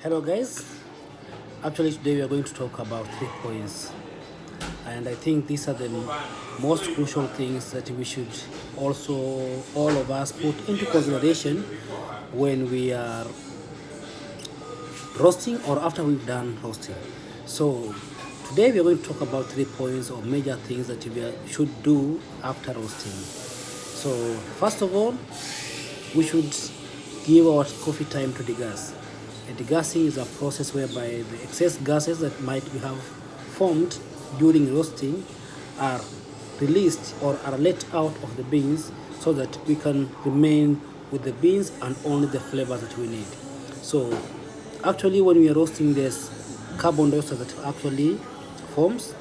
Hello guys, actually today we are going to talk about 3 points, and I think these are the most crucial things that we should also all of us put into consideration when we are roasting or after we've done roasting. So today we are going to talk about 3 points or major things that should do after roasting. So first of all, we should give our coffee time to degas. Degassing is a process whereby the excess gases that might have formed during roasting are released or are let out of the beans so that we can remain with the beans and only the flavors that we need. So actually when we are roasting, there's carbon dioxide that actually forms.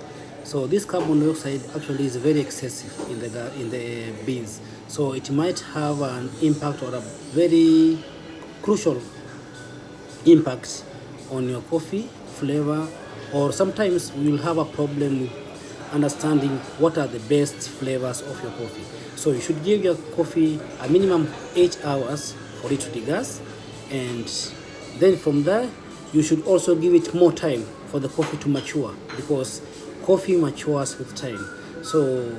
So this carbon dioxide actually is very excessive in the beans. So it might have an impact or a very crucial impact on your coffee flavor, or sometimes you will have a problem with understanding what are the best flavors of your coffee. So you should give your coffee a minimum 8 hours for it to degas, and then from there you should also give it more time for the coffee to mature, because coffee matures with time. So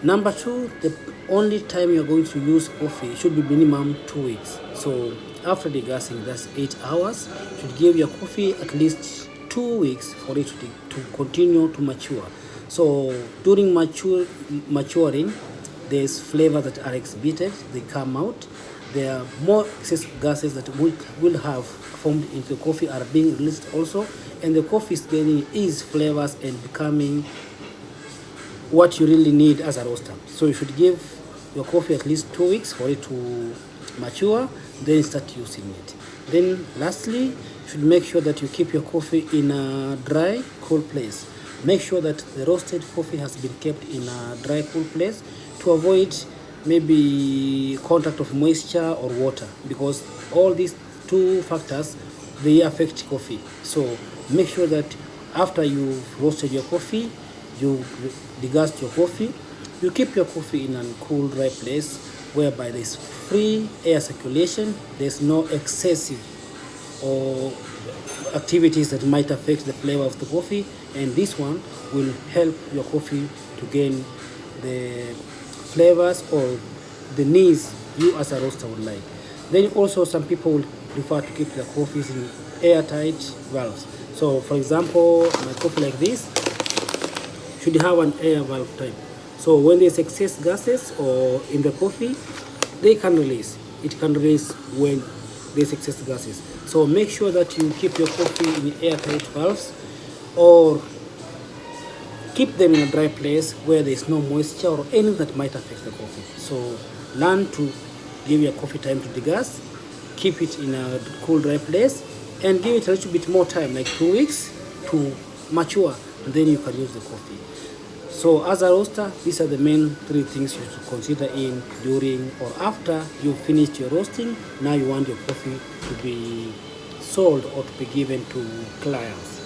number two, the only time you're going to use coffee should be minimum 2 weeks. So after degassing, that's 8 hours. You should give your coffee at least 2 weeks for it to continue to mature. So during maturing, there's flavors that are exhibited, they come out. There are more excess gases that will have formed into the coffee are being released also, and the coffee is gaining its flavors and becoming what you really need as a roaster. So you should give your coffee at least 2 weeks for it to mature, then start using it. Then lastly, you should make sure that you keep your coffee in a dry, cool place. Make sure that the roasted coffee has been kept in a dry, cool place to avoid maybe contact of moisture or water, because all these two factors, they affect coffee. So make sure that after you've roasted your coffee, you degassed your coffee, you keep your coffee in a cool, dry place whereby there's free air circulation, there's no excessive or activities that might affect the flavor of the coffee, and this one will help your coffee to gain the flavors or the needs you as a roaster would like. Then also some people will prefer to keep their coffees in airtight valves. So for example, my coffee like this should have an air valve type. So when there's excess gases or in the coffee, they can release. It can release when there's excess gases. So make sure that you keep your coffee in airtight valves, or keep them in a dry place where there's no moisture or anything that might affect the coffee. So learn to give your coffee time to degas, keep it in a cool, dry place, and give it a little bit more time, like 2 weeks to mature, and then you can use the coffee. So as a roaster, these are the main 3 things you should consider in during or after you finished your roasting. Now you want your coffee to be sold or to be given to clients.